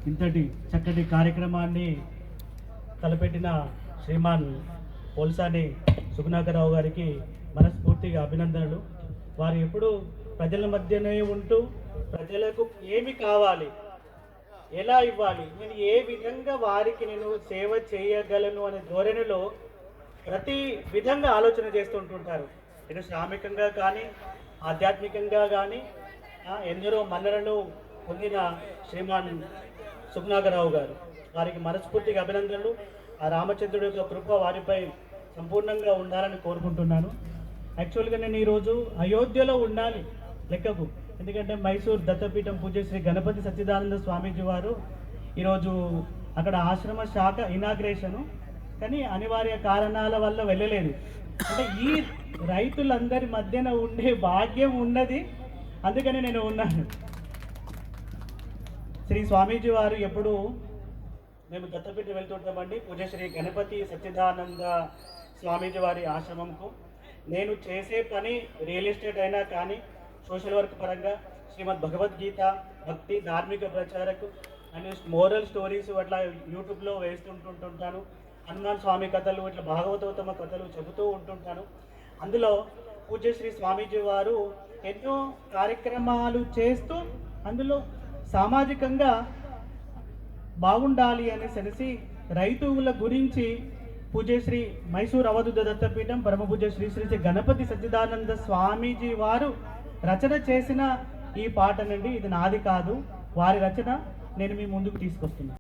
ఇంతటి చక్కటి కార్యక్రమాన్ని తలపెట్టిన శ్రీమాన్ పోల్సాని సుగుణాకరరావు గారికి మనస్ఫూర్తిగా అభినందనలు. వారు ఎప్పుడు ప్రజల మధ్యనే ఉంటూ ప్రజలకు ఏమి కావాలి, ఎలా ఇవ్వాలి, నేను ఏ విధంగా వారికి నేను సేవ చేయగలను అనే ధోరణిలో ప్రతి విధంగా ఆలోచన చేస్తుంటుంటారు. ఇటు శ్రామికంగా కానీ ఆధ్యాత్మికంగా కానీ ఎందరో మన్ననలు పొందిన శ్రీమాన్ సుగుణాకరరావు గారు, వారికి మనస్ఫూర్తిగా అభినందనలు. ఆ రామచంద్రుడి యొక్క కృప వారిపై సంపూర్ణంగా ఉండాలని కోరుకుంటున్నాను. యాక్చువల్గా నేను ఈరోజు అయోధ్యలో ఉండాలి లెక్కకు, ఎందుకంటే మైసూర్ దత్తపీఠం పూజ్య శ్రీ గణపతి సచ్చిదానంద స్వామీజీ వారు ఈరోజు అక్కడ ఆశ్రమ శాఖ ఇనాగ్రేషను, కానీ అనివార్య కారణాల వల్ల వెళ్ళలేదు. అంటే ఈ రైతులందరి మధ్యన ఉండే భాగ్యం ఉన్నది, అందుకని నేను ఉన్నాను. శ్రీ స్వామీజీ వారు ఎప్పుడు మేము దత్తపీఠం వెళ్తుంటామండి, పూజ్య శ్రీ గణపతి సచ్చిదానంద స్వామీజీ వారి ఆశ్రమంకు. నేను చేసే పని రియల్ ఎస్టేట్ అయినా కానీ సోషల్ వర్క్ పరంగా శ్రీమద్ భగవద్గీత, భక్తి, ధార్మిక ప్రచారకు అండ్ మోరల్ స్టోరీస్ అట్లా యూట్యూబ్లో వేస్తుంటుంటాను. హనుమాన్ స్వామి కథలు, ఇట్లా భాగవతోత్తమ కథలు చెబుతూ ఉంటుంటాను. అందులో పూజ్య శ్రీ స్వామీజీ వారు ఎన్నో కార్యక్రమాలు చేస్తూ అందులో సామాజికంగా బాగుండాలి అనేసి రైతుల గురించి పూజ్య శ్రీ మైసూర్ అవధూత దత్తపీఠం పరమ పూజ్య శ్రీ శ్రీ శ్రీ గణపతి సచ్చిదానంద స్వామీజీ వారు రచన చేసిన ఈ పాట నుండి, ఇది నాది కాదు, వారి రచన నేను మీ ముందుకు తీసుకొస్తున్నాను.